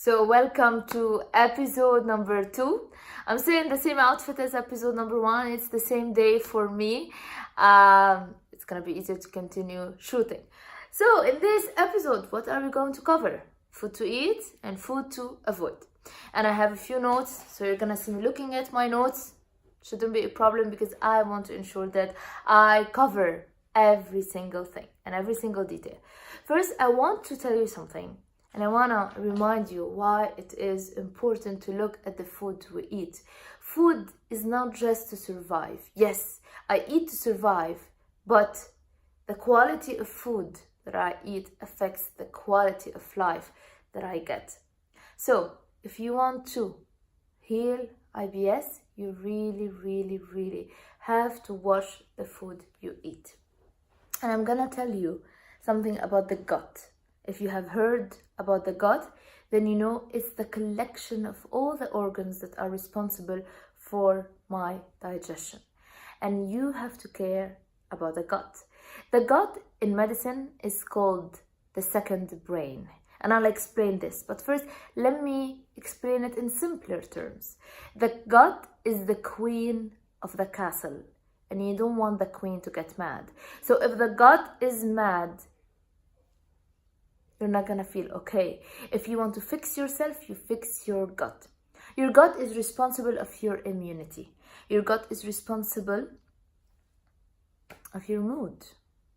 So welcome to episode number 2. I'm still in the same outfit as episode number 1. It's the same day for me. It's gonna be easier to continue shooting. So in this episode, what are we going to cover? Food to eat and food to avoid. And I have a few notes, so you're gonna see me looking at my notes. Shouldn't be a problem because I want to ensure that I cover every single thing and every single detail. First, I want to tell you something. And I want to remind you why it is important to look at the food we eat. Food is not just to survive. Yes, I eat to survive, but the quality of food that I eat affects the quality of life that I get. So, if you want to heal IBS, you really have to watch the food you eat. And I'm gonna tell you something about the gut. If you have heard about the gut, then you know it's the collection of all the organs that are responsible for my digestion. And you have to care about the gut. The gut in medicine is called the second brain. And I'll explain this. But first, let me explain it in simpler terms. The gut is the queen of the castle. And you don't want the queen to get mad. So if the gut is mad, you're not gonna feel okay. If you want to fix yourself, you fix your gut. Your gut is responsible of your immunity. Your gut is responsible of your mood.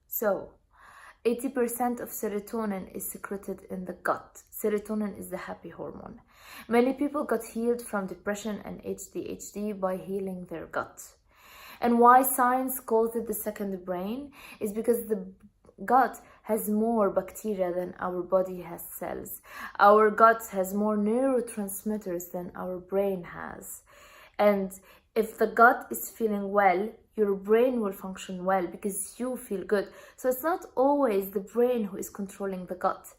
So, 80% of serotonin is secreted in the gut. Serotonin is the happy hormone. Many people got healed from depression and ADHD by healing their gut. And why science calls it the second brain is because the gut has more bacteria than our body has cells. Our gut has more neurotransmitters than our brain has. And if the gut is feeling well, your brain will function well because you feel good. So it's not always the brain who is controlling the gut.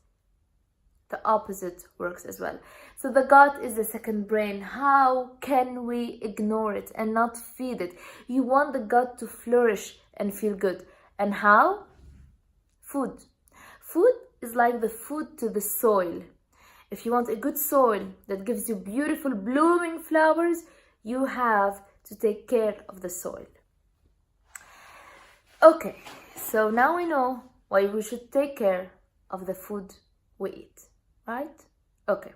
The opposite works as well. So the gut is the second brain. How can we ignore it and not feed it? You want the gut to flourish and feel good. And how? Food. Food is like the food to the soil. If you want a good soil that gives you beautiful blooming flowers, you have to take care of the soil. Okay, so now we know why we should take care of the food we eat, right? Okay,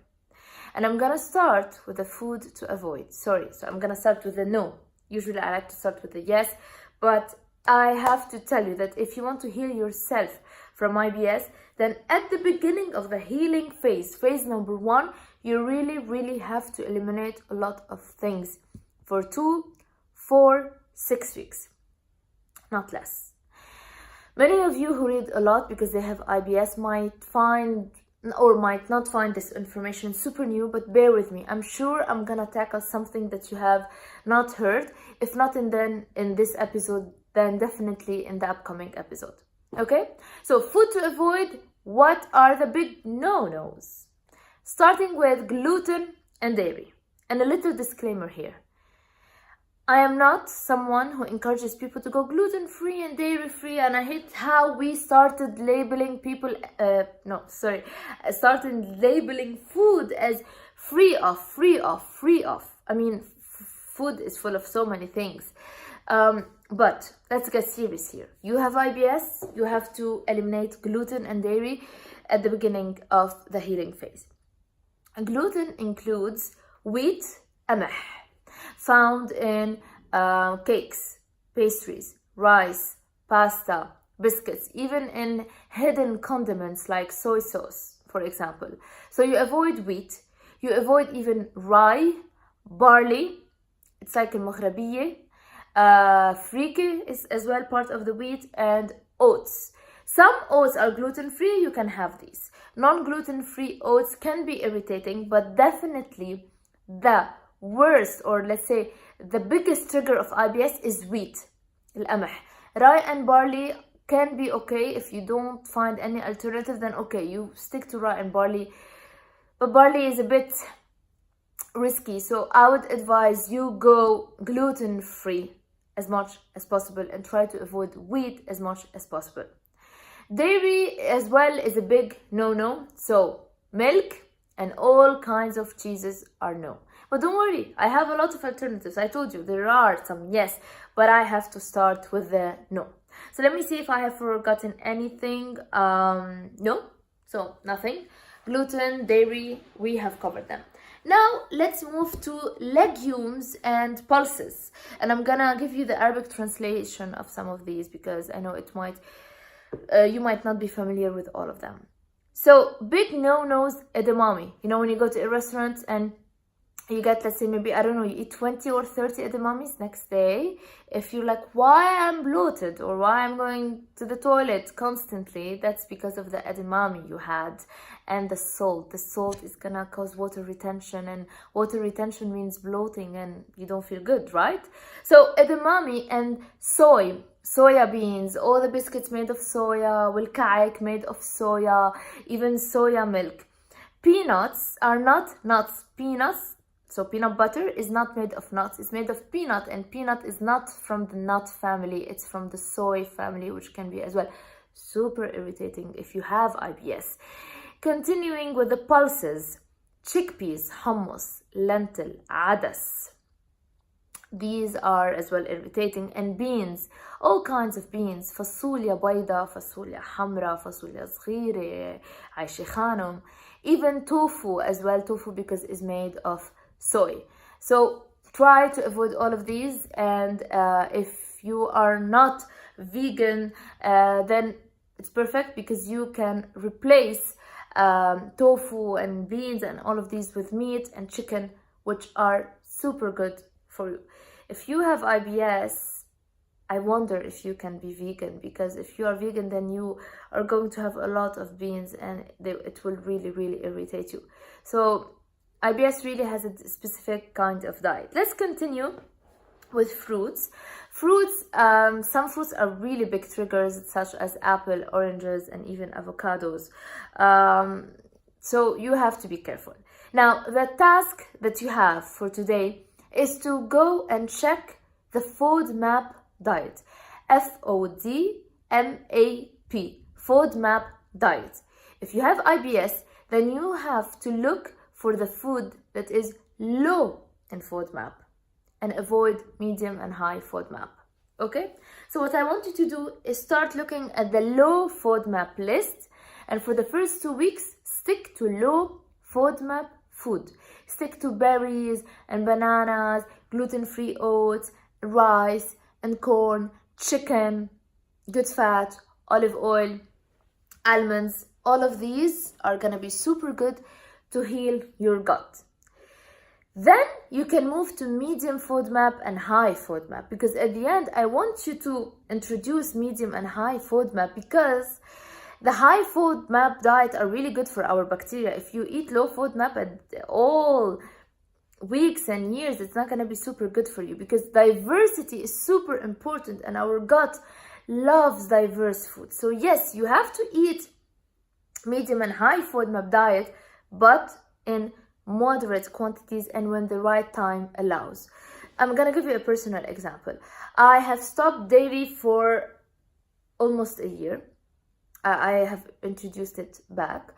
and I'm gonna start with the food to avoid. So I'm gonna start with the no. Usually I like to start with the yes, but I have to tell you that if you want to heal yourself from IBS, then at the beginning of the healing phase number 1, you really have to eliminate a lot of things for 2, 4, 6 weeks, not less. Many of you who read a lot because they have IBS might find or might not find this information super new, but bear with me. I'm sure I'm gonna tackle something that you have not heard. If not in this episode, then definitely in the upcoming episode. Okay? So food to avoid, what are the big no-nos? Starting with gluten and dairy. And a little disclaimer here. I am not someone who encourages people to go gluten-free and dairy-free, and I hate how we started labeling people, started labeling food as free of. I mean, food is full of so many things. But let's get serious here. You have IBS, you have to eliminate gluten and dairy at the beginning of the healing phase. Gluten includes wheat, qamah, found in cakes, pastries, rice, pasta, biscuits, even in hidden condiments like soy sauce, for example. So you avoid wheat, you avoid even rye, barley, it's like al-maghrabiya, frike is as well part of the wheat, and oats. Some oats are gluten-free, you can have these. Non-gluten-free oats can be irritating, but definitely the worst, or let's say the biggest trigger of IBS is wheat, al-qamah. Rye and barley can be okay. If you don't find any alternative, then okay, you stick to rye and barley. But barley is a bit risky, so I would advise you go gluten-free as much as possible and try to avoid wheat as much as possible. Dairy as well is a big no-no. So milk, and all kinds of cheeses are no. But don't worry, I have a lot of alternatives. I told you there are some yes, but I have to start with the no. So let me see if I have forgotten anything. No, so nothing. Gluten, dairy, we have covered them. Now let's move to legumes and pulses, and I'm gonna give you the Arabic translation of some of these because I know it might you might not be familiar with all of them. So big no-nos, edamame. You know, when you go to a restaurant and you get, let's say, maybe, I don't know, you eat 20 or 30 edamames next day. If you're like, why I'm bloated or why I'm going to the toilet constantly, that's because of the edamame you had and the salt. The salt is gonna cause water retention, and water retention means bloating and you don't feel good, right? So edamame and soya beans, all the biscuits made of soya, والكعك made of soya, even soya milk. Peanuts are not nuts. Peanuts, so peanut butter is not made of nuts, it's made of peanut, and peanut is not from the nut family, it's from the soy family, which can be as well super irritating if you have IBS. Continuing with the pulses, chickpeas, hummus, lentil, adas. These are as well irritating. And beans, all kinds of beans, فاصوليا بيضاء, فاصوليا حمراء, فاصوليا صغيرة, عيش خانم. Even tofu as well, tofu because it's made of soy. So try to avoid all of these, and if you are not vegan, then it's perfect because you can replace tofu and beans and all of these with meat and chicken, which are super good for you. If you have IBS, I wonder if you can be vegan, because if you are vegan, then you are going to have a lot of beans and it will really, really irritate you. So IBS really has a specific kind of diet. Let's continue with fruits. Fruits, some fruits are really big triggers, such as apple, oranges, and even avocados. So you have to be careful. Now, the task that you have for today is to go and check the FODMAP diet. FODMAP, FODMAP diet. If you have IBS, then you have to look for the food that is low in FODMAP and avoid medium and high FODMAP. Okay? So what I want you to do is start looking at the low FODMAP list, and for the first 2 weeks, stick to low FODMAP food. Stick to berries and bananas, gluten-free oats, rice and corn, chicken, good fat, olive oil, almonds. All of these are gonna be super good to heal your gut. Then you can move to medium FODMAP and high FODMAP, because at the end I want you to introduce medium and high FODMAP, because the high FODMAP diet are really good for our bacteria. If you eat low FODMAP at all weeks and years, it's not going to be super good for you, because diversity is super important and our gut loves diverse food. So yes, you have to eat medium and high FODMAP diet, but in moderate quantities and when the right time allows. I'm gonna give you a personal example. I have stopped dairy for almost a year. I have introduced it back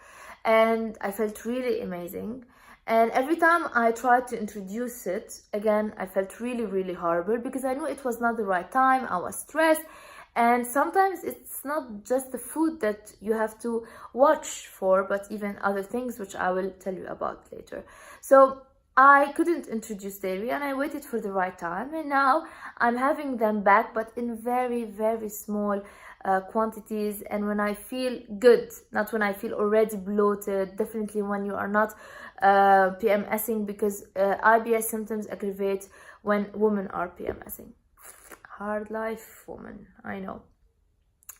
and I felt really amazing. And every time I tried to introduce it again, I felt really, really horrible, because I knew it was not the right time. I was stressed. And sometimes it's not just the food that you have to watch for, but even other things, which I will tell you about later. So I couldn't introduce dairy and I waited for the right time. And now I'm having them back, but in very, very small quantities. And when I feel good, not when I feel already bloated, definitely when you are not PMSing, because IBS symptoms aggravate when women are PMSing. Hard life, woman, I know.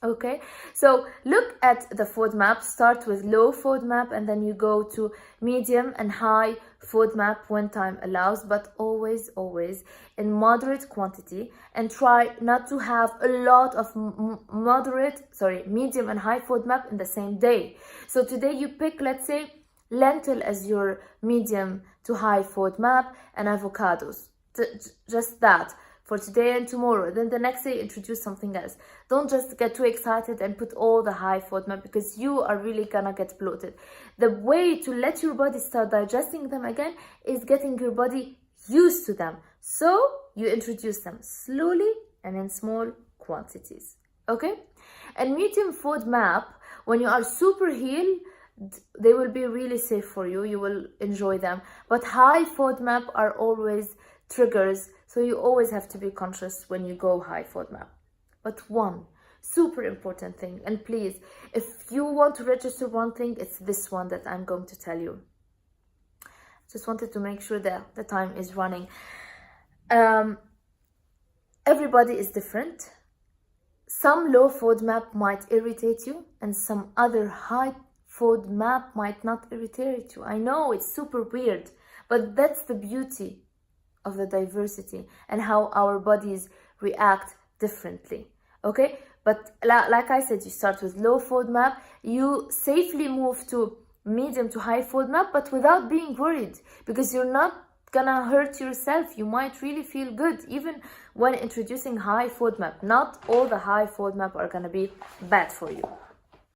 Okay, so look at the FODMAP. Start with low FODMAP and then you go to medium and high FODMAP when time allows, but always in moderate quantity, and try not to have a lot of medium and high FODMAP in the same day. So today you pick, let's say, lentil as your medium to high FODMAP and avocados, just that. for today and tomorrow. Then the next day, introduce something else. Don't just get too excited and put all the high FODMAP, because you are really gonna get bloated. The way to let your body start digesting them again is getting your body used to them. So you introduce them slowly and in small quantities. Okay? And medium FODMAP, when you are super healed, they will be really safe for you. You will enjoy them. But high FODMAP are always triggers, so you always have to be conscious when you go high FODMAP. But one super important thing, and please, if you want to register one thing, it's this one that I'm going to tell you. Just wanted to make sure that the time is running. Everybody is different. Some low FODMAP might irritate you, and some other high FODMAP might not irritate you. I know it's super weird, but that's the beauty of the diversity and how our bodies react differently. Okay, but like I said, you start with low FODMAP, you safely move to medium to high FODMAP, but without being worried, because you're not gonna hurt yourself. You might really feel good even when introducing high FODMAP. Not all the high FODMAP are gonna be bad for you.